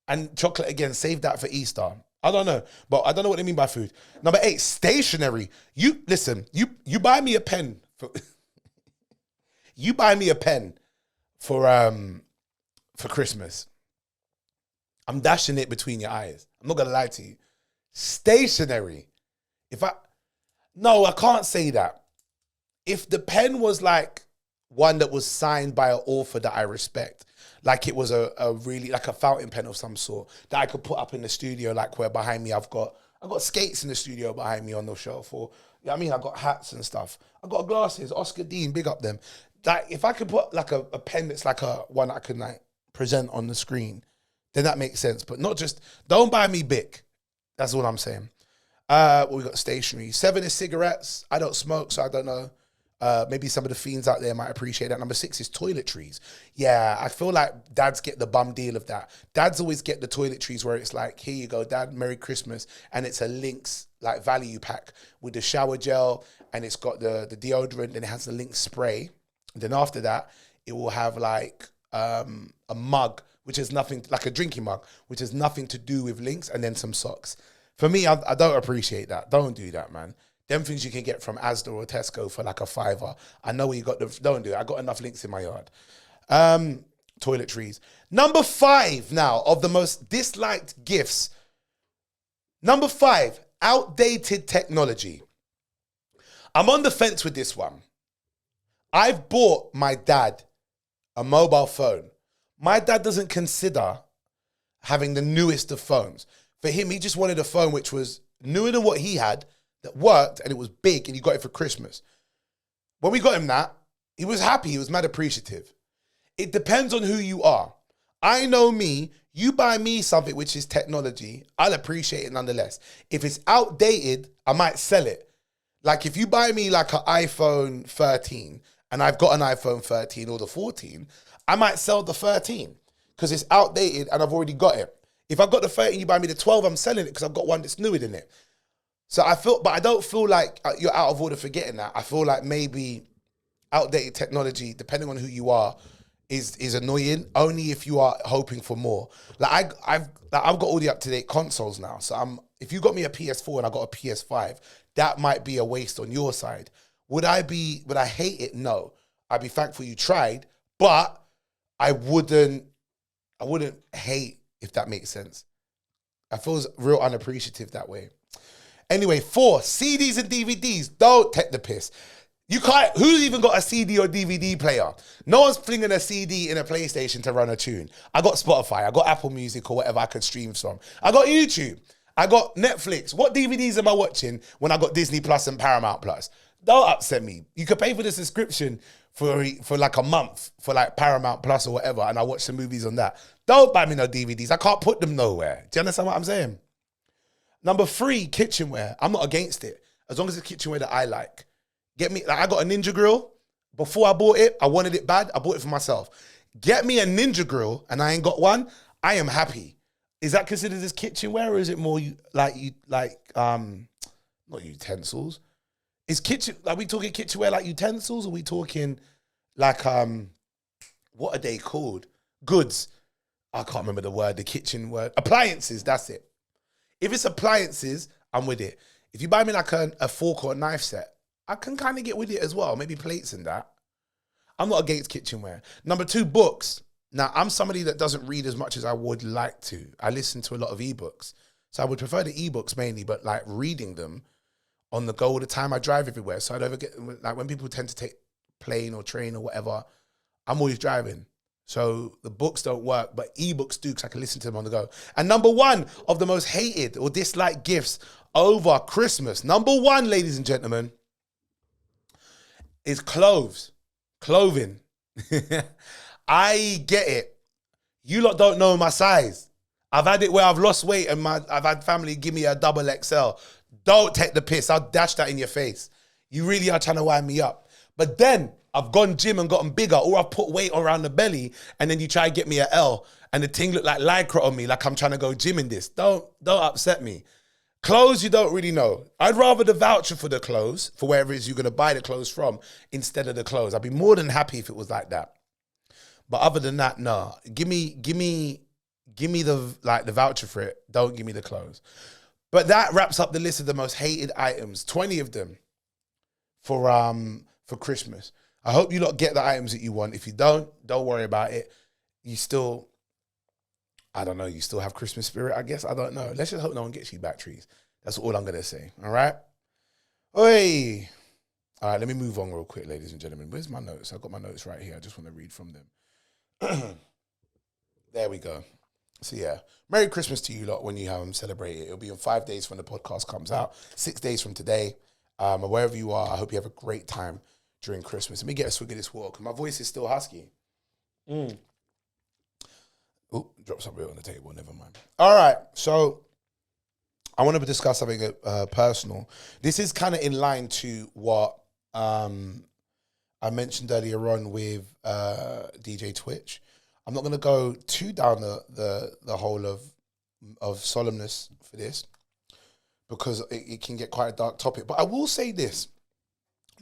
And chocolate, again, save that for Easter. I don't know, but I don't know what they mean by food. Number 8, stationery. You buy me a pen for you buy me a pen for Christmas. I'm dashing it between your eyes. I'm not gonna lie to you. Stationery. No, I can't say that. If the pen was like one that was signed by an author that I respect, like it was a really, like a fountain pen of some sort that I could put up in the studio, like where behind me I've got skates in the studio behind me on the shelf, or, you know what I mean? I've got hats and stuff. I've got glasses, Oscar Dean, big up them. Like if I could put like a pen that's like a one I could like present on the screen, then that makes sense. But not just, don't buy me Bic. That's all I'm saying. We got stationery. 7 is cigarettes. I don't smoke, so I don't know. Maybe some of the fiends out there might appreciate that. Number 6 is toiletries. Yeah, I feel like dads get the bum deal of that. Dads always get the toiletries where it's like, here you go, Dad, Merry Christmas. And it's a Lynx like value pack with the shower gel, and it's got the deodorant, and it has the Lynx spray. And then after that, it will have like a mug, which is nothing, like a drinking mug, which has nothing to do with Lynx, and then some socks. For me, I don't appreciate that. Don't do that, man. Them things you can get from Asda or Tesco for like a $5. I know where you got don't do it. I got enough Lynx in my yard. Toiletries. Number 5 now of the most disliked gifts. Number 5, outdated technology. I'm on the fence with this one. I've bought my dad a mobile phone. My dad doesn't consider having the newest of phones. For him, he just wanted a phone which was newer than what he had, that worked, and it was big, and he got it for Christmas. When we got him that, he was happy. He was mad appreciative. It depends on who you are. I know me. You buy me something which is technology, I'll appreciate it nonetheless. If it's outdated, I might sell it. Like if you buy me like an iPhone 13, and I've got an iPhone 13 or the 14, I might sell the 13 because it's outdated and I've already got it. If I've got the 13, you buy me the 12, I'm selling it because I've got one that's newer than it. So but I don't feel like you're out of order for getting that. I feel like maybe outdated technology, depending on who you are, is annoying only if you are hoping for more. Like I've got all the up-to-date consoles now. So if you got me a PS4 and I got a PS5, that might be a waste on your side. Would I hate it? No. I'd be thankful you tried, but I wouldn't hate, if that makes sense. I feel real unappreciative that way. Anyway, 4, CDs and DVDs. Don't take the piss. You can't, who's even got a CD or DVD player? No one's flinging a CD in a PlayStation to run a tune. I got Spotify, I got Apple Music or whatever I could stream from. I got YouTube, I got Netflix. What DVDs am I watching when I got Disney Plus and Paramount Plus? Don't upset me. You could pay for the subscription for like a month for like Paramount Plus or whatever, and I watch some movies on that. Don't buy me no DVDs. I can't put them nowhere. Do you understand what I'm saying? Number 3, kitchenware. I'm not against it as long as it's kitchenware that I like. Get me, like I got a Ninja grill. Before I bought it, I wanted it bad. I bought it for myself. Get me a Ninja grill and I ain't got one. I am happy. Is that considered as kitchenware or is it more not utensils? Is kitchen, are we talking kitchenware like utensils or are we talking like, what are they called? Goods. I can't remember the word, the kitchen word. Appliances, that's it. If it's appliances, I'm with it. If you buy me like a fork or a knife set, I can kind of get with it as well. Maybe plates and that. I'm not against kitchenware. Number 2, books. Now, I'm somebody that doesn't read as much as I would like to. I listen to a lot of ebooks. So I would prefer the ebooks mainly, but like reading them on the go all the time. I drive everywhere. So I don't ever get, like when people tend to take plane or train or whatever, I'm always driving. So the books don't work, but ebooks do because I can listen to them on the go. And number 1 of the most hated or disliked gifts over Christmas. Number 1, ladies and gentlemen, is clothing. I get it. You lot don't know my size. I've had it where I've lost weight and I've had family give me a double XL. Don't take the piss. I'll dash that in your face. You really are trying to wind me up. But then I've gone gym and gotten bigger, or I've put weight around the belly and then you try to get me a L and the thing look like Lycra on me, like I'm trying to go gym in this. Don't upset me. Clothes, you don't really know. I'd rather the voucher for the clothes, for wherever it is you're going to buy the clothes from, instead of the clothes. I'd be more than happy if it was like that. But other than that, no. Give me the voucher for it. Don't give me the clothes. But that wraps up the list of the most hated items. 20 of them for Christmas. I hope you lot get the items that you want. If you don't worry about it. You still, I don't know, you still have Christmas spirit, I guess. I don't know. Let's just hope no one gets you batteries. That's all I'm going to say. All right? Oi. All right, let me move on real quick, ladies and gentlemen. Where's my notes? I've got my notes right here. I just want to read from them. There we go. So, yeah. Merry Christmas to you lot when you celebrate it. It'll be in 5 days when the podcast comes out. 6 days from today. And wherever you are, I hope you have a great time during Christmas. Let me get a swig of this water because my voice is still husky. Oh, drop something on the table. Never mind. All right. So I want to discuss something personal. This is kind of in line to what I mentioned earlier on with DJ Twitch. I'm not going to go too down the whole of solemnness for this because it can get quite a dark topic. But I will say this.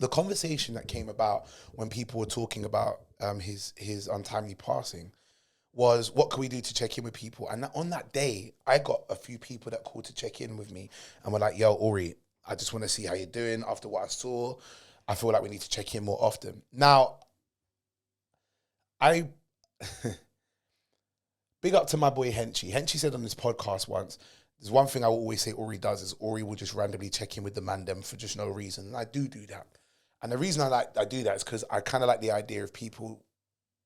The conversation that came about when people were talking about his untimely passing was, what can we do to check in with people? And on that day, I got a few people that called to check in with me and were like, yo, Aurie, I just want to see how you're doing after what I saw. I feel like we need to check in more often. Now, big up to my boy Henchy. Henchy said on this podcast once, there's one thing I will always say Aurie does is Aurie will just randomly check in with the man them for just no reason. And I do that. And the reason I do that is because I kind of like the idea of people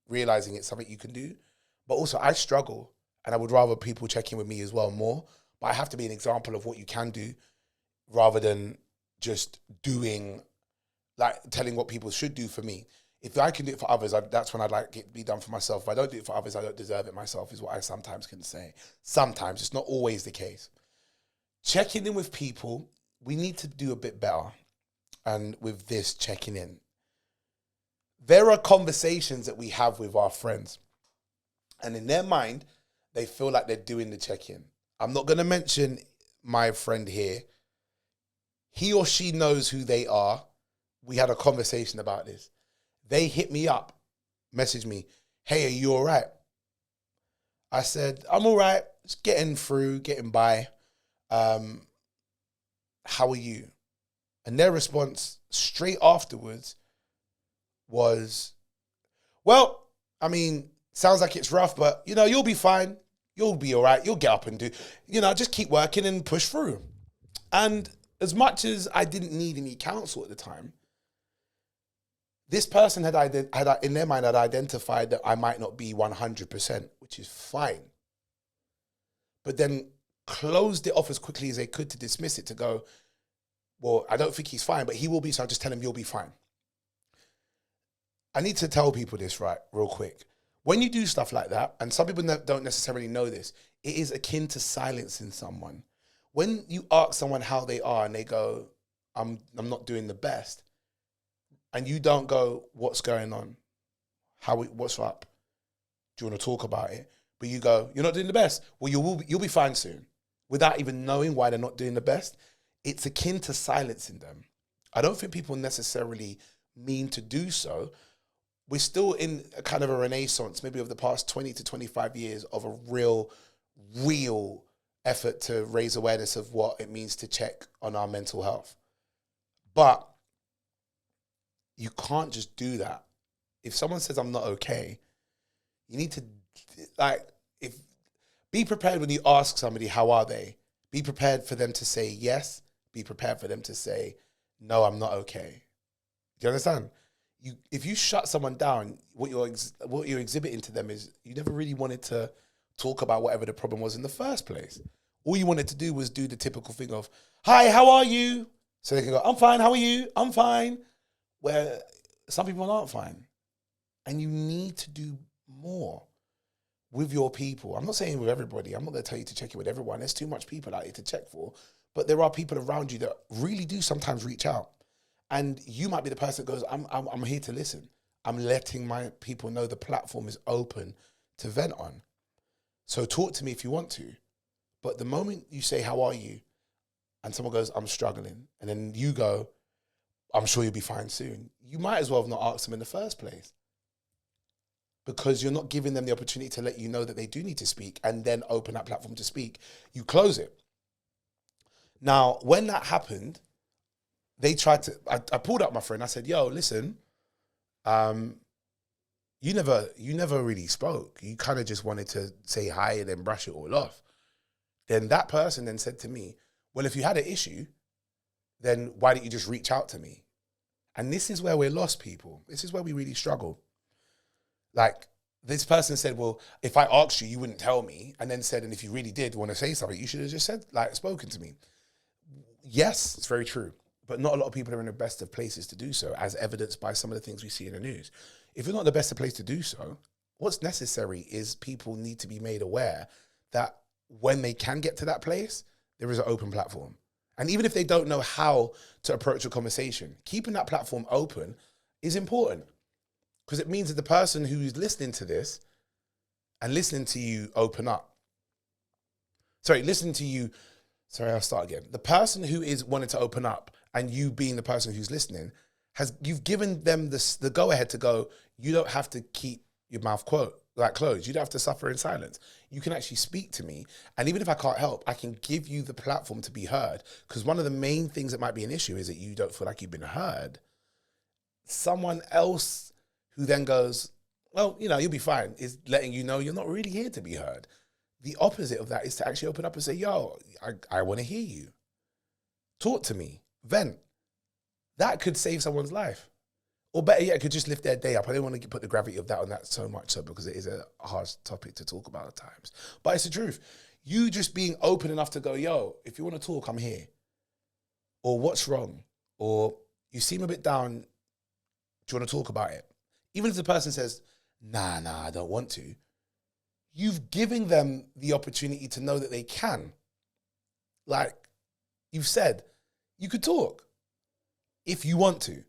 realizing it's something you can do. But also I struggle and I would rather people check in with me as well more. But I have to be an example of what you can do rather than just doing, like telling what people should do for me. If I can do it for others, that's when I'd like it be done for myself. If I don't do it for others, I don't deserve it myself, is what I sometimes can say. Sometimes, it's not always the case. Checking in with people, we need to do a bit better. And with this checking in, there are conversations that we have with our friends. And in their mind, they feel like they're doing the check-in. I'm not going to mention my friend here. He or she knows who they are. We had a conversation about this. They hit me up, message me, hey, are you all right? I said, I'm all right. Just getting through, getting by. How are you? And their response straight afterwards was, well, I mean, sounds like it's rough, but, you know, you'll be fine. You'll be all right. You'll get up and do, you know, just keep working and push through. And as much as I didn't need any counsel at the time, this person had in their mind had identified that I might not be 100%, which is fine. But then closed it off as quickly as they could to dismiss it, to go, well, I don't think he's fine, but he will be, so I'll just tell him you'll be fine. I need to tell people this, right, real quick. When you do stuff like that, and some people don't necessarily know this, it is akin to silencing someone. When you ask someone how they are and they go, I'm not doing the best, and you don't go, what's going on? What's up? Do you want to talk about it? But you go, you're not doing the best. Well, you'll be fine soon. Without even knowing why they're not doing the best, it's akin to silencing them. I don't think people necessarily mean to do so. We're still in a kind of a renaissance, maybe over the past 20 to 25 years, of a real effort to raise awareness of what it means to check on our mental health. But you can't just do that. If someone says, I'm not okay, you need to, be prepared when you ask somebody, how are they? Be prepared for them to say yes. Be prepared for them to say, no, I'm not okay. Do you understand? If you shut someone down, what you're exhibiting to them is you never really wanted to talk about whatever the problem was in the first place. All you wanted to do was do the typical thing of, hi, how are you? So they can go, I'm fine, how are you? I'm fine. Where some people aren't fine. And you need to do more with your people. I'm not saying with everybody. I'm not going to tell you to check in with everyone. There's too much people out here to check for. But there are people around you that really do sometimes reach out. And you might be the person that goes, I'm here to listen. I'm letting my people know the platform is open to vent on. So talk to me if you want to. But the moment you say, how are you? And someone goes, I'm struggling. And then you go, I'm sure you'll be fine soon. You might as well have not asked them in the first place, because you're not giving them the opportunity to let you know that they do need to speak and then open that platform to speak. You close it. Now, when that happened, they tried to, I pulled up my friend. I said, yo, listen, you never really spoke. You kind of just wanted to say hi and then brush it all off. Then that person then said to me, well, if you had an issue, then why didn't you just reach out to me? And this is where we're lost, people. This is where we really struggle. Like, this person said, well, if I asked you, you wouldn't tell me. And then said, and if you really did want to say something, you should have just said, spoken to me. Yes, it's very true. But not a lot of people are in the best of places to do so, as evidenced by some of the things we see in the news. If you're not the best of place to do so, what's necessary is people need to be made aware that when they can get to that place, there is an open platform. And even if they don't know how to approach a conversation, keeping that platform open is important, because it means that the person who's listening to this and listening to you open up. I'll start again. The person who is wanting to open up and you being the person who's listening, you've given them the go-ahead to go, you don't have to keep your mouth closed. You don't have to suffer in silence. You can actually speak to me. And even if I can't help, I can give you the platform to be heard. Because one of the main things that might be an issue is that you don't feel like you've been heard. Someone else who then goes, well, you'll be fine, is letting you know you're not really here to be heard. The opposite of that is to actually open up and say, yo, I want to hear you. Talk to me. Vent. That could save someone's life. Or better yet, it could just lift their day up. I don't want to put the gravity of that on that so much so, because it is a hard topic to talk about at times. But it's the truth. You just being open enough to go, yo, if you want to talk, I'm here. Or what's wrong? Or you seem a bit down. Do you want to talk about it? Even if the person says, nah, I don't want to. You've given them the opportunity to know that they can. Like you've said, you could talk if you want to.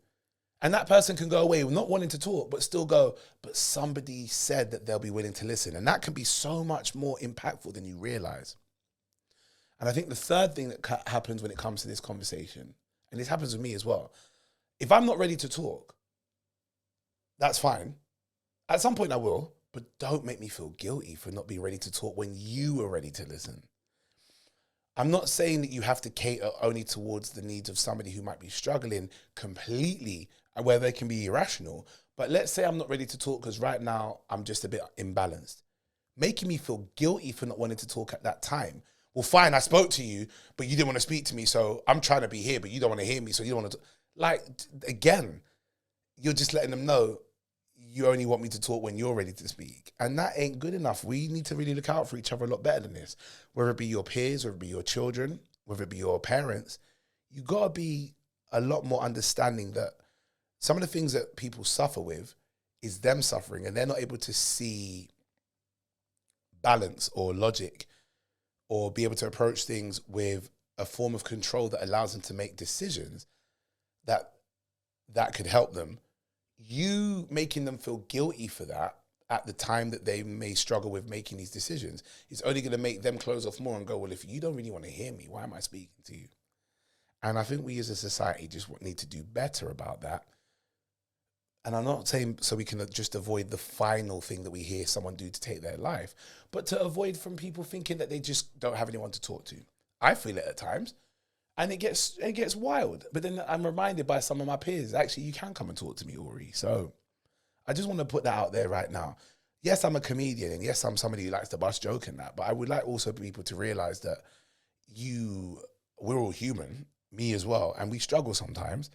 And that person can go away not wanting to talk, but still go, but somebody said that they'll be willing to listen. And that can be so much more impactful than you realize. And I think the third thing that happens when it comes to this conversation, and this happens with me as well, if I'm not ready to talk, that's fine. At some point I will, but don't make me feel guilty for not being ready to talk when you are ready to listen. I'm not saying that you have to cater only towards the needs of somebody who might be struggling completely and where they can be irrational. But let's say I'm not ready to talk because right now I'm just a bit imbalanced. Making me feel guilty for not wanting to talk at that time Well, fine, I spoke to you, but you didn't want to speak to me, so I'm trying to be here, but you don't want to hear me, so you don't want to. Like, again, you're just letting them know you only want me to talk when you're ready to speak. And that ain't good enough. We need to really look out for each other a lot better than this. Whether it be your peers, whether it be your children, whether it be your parents, you got to be a lot more understanding that some of the things that people suffer with is them suffering, and they're not able to see balance or logic or be able to approach things with a form of control that allows them to make decisions that could help them. You making them feel guilty for that at the time that they may struggle with making these decisions is only going to make them close off more and go, well, if you don't really want to hear me, why am I speaking to you? And I think we as a society just need to do better about that. And I'm not saying so we can just avoid the final thing that we hear someone do to take their life, but to avoid from people thinking that they just don't have anyone to talk to. I feel it at times. And it gets wild. But then I'm reminded by some of my peers, actually, you can come and talk to me, Aurie. So I just want to put that out there right now. Yes, I'm a comedian, and yes, I'm somebody who likes to bust joke and that, but I would like also people to realize that we're all human, me as well, and we struggle sometimes.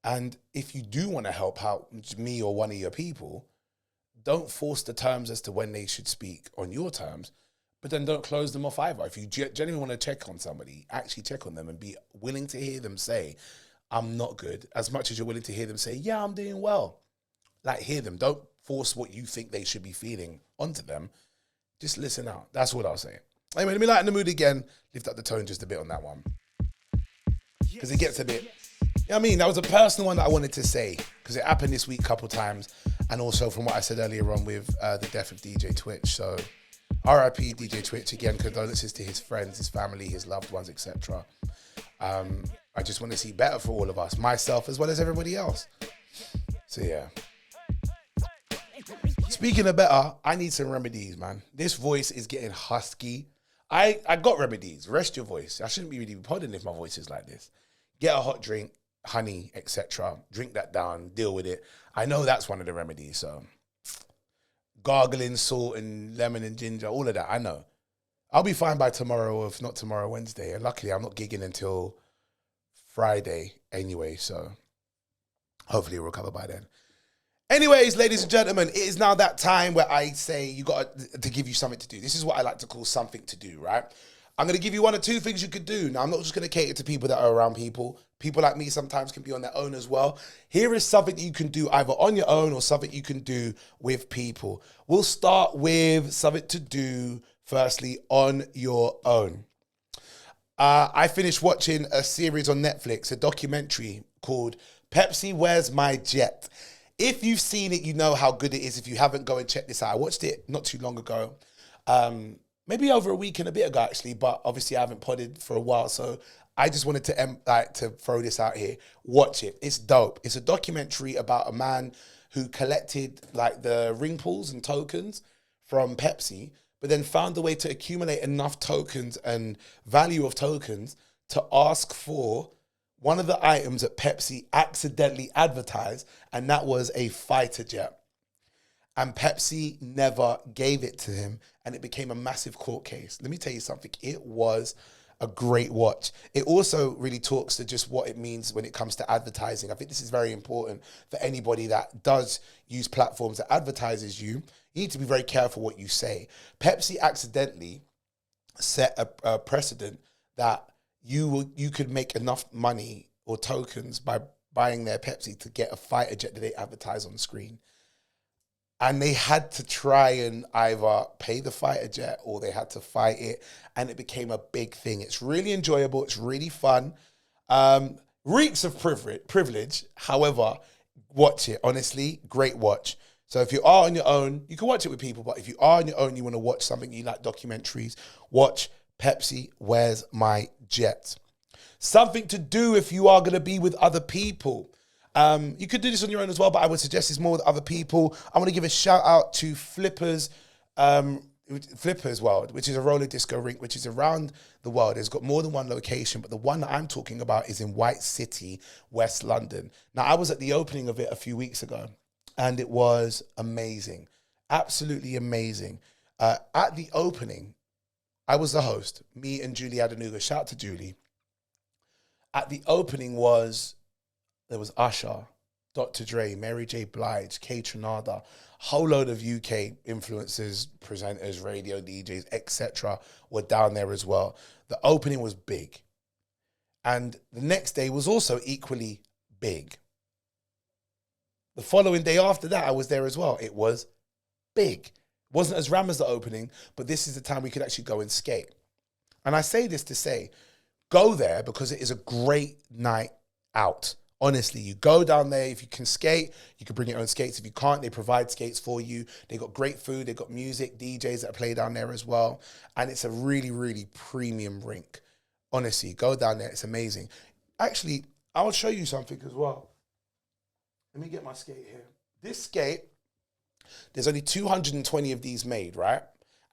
And if you do want to help out me or one of your people, don't force the terms as to when they should speak on your terms. But then don't close them off either. If you genuinely want to check on somebody, actually check on them and be willing to hear them say, I'm not good, as much as you're willing to hear them say, yeah, I'm doing well. Like, hear them. Don't force what you think they should be feeling onto them. Just listen out. That's what I'll say. Anyway, let me lighten the mood again. Lift up the tone just a bit on that one. Because it gets a bit... I mean, that was a personal one that I wanted to say because it happened this week a couple times. And also from what I said earlier on with the death of DJ Twitch. So... R.I.P. DJ Twitch, again, condolences to his friends, his family, his loved ones, etc. I just want to see better for all of us, myself as well as everybody else. So yeah. Speaking of better, I need some remedies, man. This voice is getting husky. I got remedies. Rest your voice. I shouldn't be really podding if my voice is like this. Get a hot drink, honey, etc. Drink that down, deal with it. I know that's one of the remedies, so... gargling salt and lemon and ginger, all of that, I know. I'll be fine by tomorrow, or if not tomorrow, Wednesday. And luckily, I'm not gigging until Friday anyway, so hopefully we'll recover by then. Anyways, ladies and gentlemen, it is now that time where I say you got to give you something to do. This is what I like to call something to do, right? I'm going to give you one or two things you could do. Now, I'm not just going to cater to people that are around people. People like me sometimes can be on their own as well. Here is something that you can do either on your own or something you can do with people. We'll start with something to do, firstly, on your own. I finished watching a series on Netflix, a documentary called Pepsi, Where's My Jet? If you've seen it, you know how good it is. If you haven't, go and check this out. I watched it not too long ago. Maybe over a week and a bit ago, actually, but obviously I haven't podded for a while, so I just wanted to throw this out here. Watch it. It's dope. It's a documentary about a man who collected like the ring pulls and tokens from Pepsi, but then found a way to accumulate enough tokens and value of tokens to ask for one of the items that Pepsi accidentally advertised, and that was a fighter jet. And Pepsi never gave it to him, and it became a massive court case. Let me tell you something. It was a great watch. It also really talks to just what it means when it comes to advertising. I think this is very important for anybody that does use platforms that advertises you. You need to be very careful what you say. Pepsi accidentally set a precedent that you could make enough money or tokens by buying their Pepsi to get a fighter jet that they advertise on the screen. And they had to try and either pay the fighter jet or they had to fight it. And it became a big thing. It's really enjoyable. It's really fun. Reeks of privilege. However, watch it. Honestly, great watch. So if you are on your own, you can watch it with people. But if you are on your own, you want to watch something, you like documentaries, watch Pepsi, Where's My Jet? Something to do if you are going to be with other people. You could do this on your own as well, but I would suggest it's more with other people. I want to give a shout out to Flippers World, which is a roller disco rink, which is around the world. It's got more than one location, but the one that I'm talking about is in White City, West London. Now, I was at the opening of it a few weeks ago, and it was amazing. Absolutely amazing. At the opening, I was the host. Me and Julie Adenuga. Shout out to Julie. At the opening there was Usher, Dr. Dre, Mary J. Blige, K. Tronada, a whole load of UK influencers, presenters, radio DJs, etc. were down there as well. The opening was big. And the next day was also equally big. The following day after that, I was there as well. It was big. It wasn't as ram as the opening, but this is the time we could actually go and skate. And I say this to say, go there because it is a great night out. Honestly, you go down there. If you can skate, you can bring your own skates. If you can't, they provide skates for you. They got great food. They got music, DJs that play down there as well. And it's a really, really premium rink. Honestly, go down there. It's amazing. Actually, I'll show you something as well. Let me get my skate here. This skate, there's only 220 of these made, right?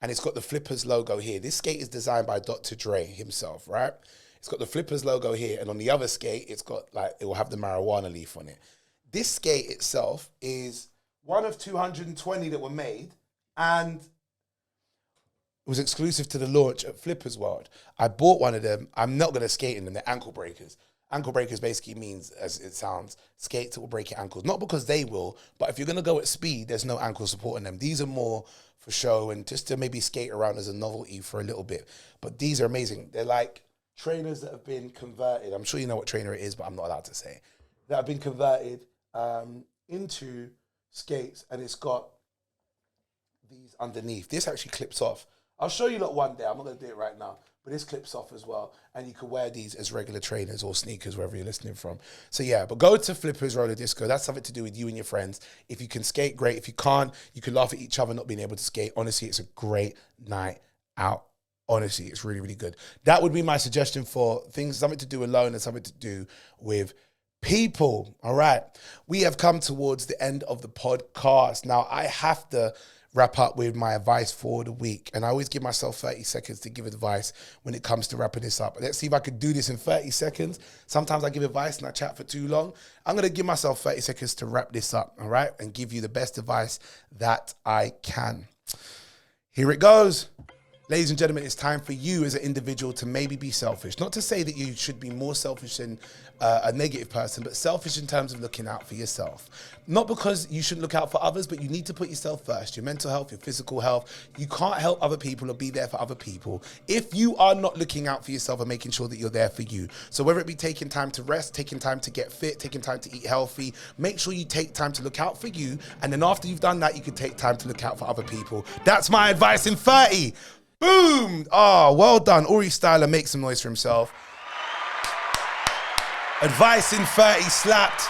And it's got the Flippers logo here. This skate is designed by Dr. Dre himself, right? It's got the Flippers logo here. And on the other skate, it's got it will have the marijuana leaf on it. This skate itself is one of 220 that were made. And it was exclusive to the launch at Flippers World. I bought one of them. I'm not going to skate in them. They're ankle breakers. Ankle breakers basically means, as it sounds, skates that will break your ankles. Not because they will, but if you're going to go at speed, there's no ankle support in them. These are more for show and just to maybe skate around as a novelty for a little bit. But these are amazing. They're like trainers that have been converted. I'm sure you know what trainer it is, but I'm not allowed to say. That have been converted into skates, and it's got these underneath. This actually clips off. I'll show you lot one day. I'm not going to do it right now. But this clips off as well. And you can wear these as regular trainers or sneakers, wherever you're listening from. So yeah, but go to Flippers Roller Disco. That's something to do with you and your friends. If you can skate, great. If you can't, you can laugh at each other not being able to skate. Honestly, it's a great night out. Honestly, it's really, really good. That would be my suggestion for things, something to do alone and something to do with people. All right. We have come towards the end of the podcast. Now, I have to wrap up with my advice for the week. And I always give myself 30 seconds to give advice when it comes to wrapping this up. Let's see if I could do this in 30 seconds. Sometimes I give advice and I chat for too long. I'm going to give myself 30 seconds to wrap this up, all right? And give you the best advice that I can. Here it goes. Ladies and gentlemen, it's time for you as an individual to maybe be selfish. Not to say that you should be more selfish than a negative person, but selfish in terms of looking out for yourself. Not because you shouldn't look out for others, but you need to put yourself first. Your mental health, your physical health. You can't help other people or be there for other people if you are not looking out for yourself and making sure that you're there for you. So whether it be taking time to rest, taking time to get fit, taking time to eat healthy, make sure you take time to look out for you. And then after you've done that, you can take time to look out for other people. That's my advice in 30. Boom! Oh, well done. Aurie Styla, make some noise for himself. Advice in 30, slapped.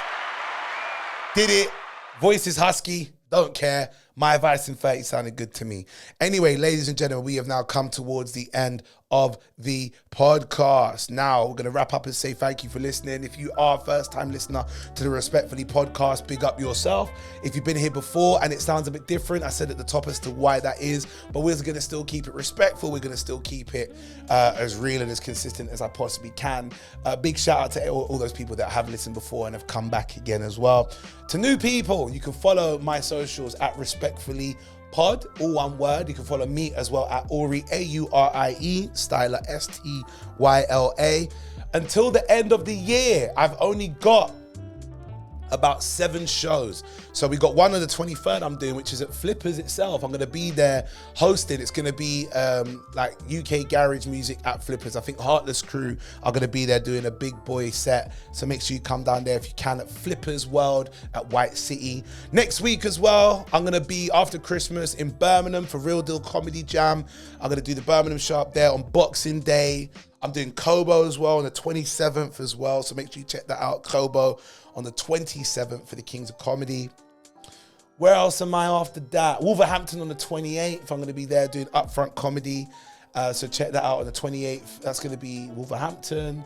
Did it. Voice is husky. Don't care. My advice in 30 sounded good to me. Anyway, ladies and gentlemen, we have now come towards the end of the podcast. Now, we're going to wrap up and say thank you for listening. If you are a first-time listener to the Respectfully podcast, big up yourself. If you've been here before and it sounds a bit different, I said at the top as to why that is, but we're going to still keep it respectful. We're going to still keep it as real and as consistent as I possibly can. Big shout out to all those people that have listened before and have come back again as well. To new people, you can follow my socials at Respectfully Pod, all one word. You can follow me as well at Aurie, A-U-R-I-E, Styla, S-T-Y-L-A. Until the end of the year, I've only got about 7 shows. So we got one on the 23rd I'm doing, which is at Flippers itself. I'm going to be there hosting. It's going to be like UK garage music at Flippers. I think Heartless Crew are going to be there doing a big boy set. So make sure you come down there if you can at Flippers World at White City. Next week as well, I'm going to be after Christmas in Birmingham for Real Deal Comedy Jam. I'm going to do the Birmingham show up there on Boxing Day. I'm doing Kobo as well on the 27th as well. So make sure you check that out. Kobo on the 27th for the Kings of Comedy. Where else am I after that? Wolverhampton on the 28th. I'm going to be there doing upfront comedy. So check that out on the 28th. That's going to be Wolverhampton.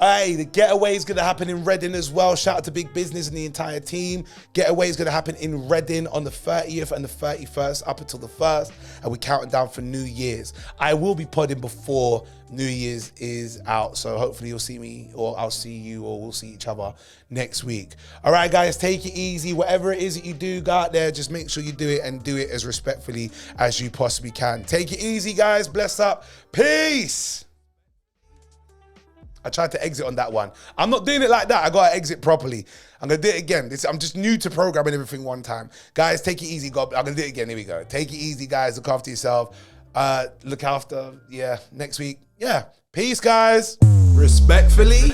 Hey, the getaway is going to happen in Reading as well. Shout out to Big Business and the entire team. Getaway is going to happen in Reading on the 30th and the 31st up until the 1st. And we're counting down for New Year's. I will be podding before New Year's is out. So hopefully you'll see me, or I'll see you, or we'll see each other next week. All right, guys, take it easy. Whatever it is that you do, go out there, just make sure you do it and do it as respectfully as you possibly can. Take it easy, guys. Bless up. Peace. I tried to exit on that one. I'm not doing it like that. I got to exit properly. I'm going to do it again. I'm just new to programming everything one time. Guys, take it easy. I'm going to do it again. Here we go. Take it easy, guys. Look after yourself. Look after, next week. Yeah. Peace, guys. Respectfully.